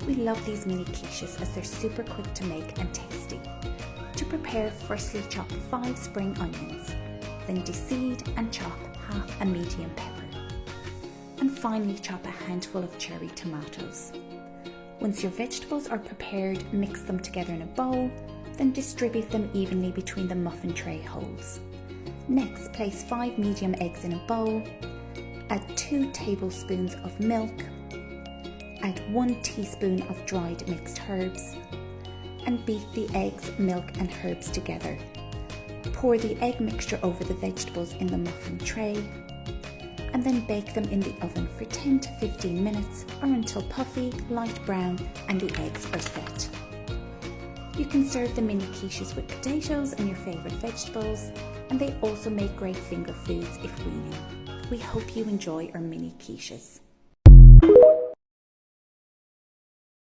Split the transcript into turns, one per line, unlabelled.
We love these mini quiches as they're super quick to make and tasty. To prepare, firstly chop 5 spring onions, then deseed and chop half a medium pepper. And finally chop a handful of cherry tomatoes. Once your vegetables are prepared, mix them together in a bowl, then distribute them evenly between the muffin tray holes. Next, place 5 medium eggs in a bowl, add 2 tablespoons of milk, add 1 teaspoon of dried mixed herbs, and beat the eggs, milk and herbs together. Pour the egg mixture over the vegetables in the muffin tray, and then bake them in the oven for 10 to 15 minutes or until puffy, light brown and the eggs are set. You can serve the mini quiches with potatoes and your favourite vegetables, and they also make great finger foods if weaning. We hope you enjoy our mini quiches.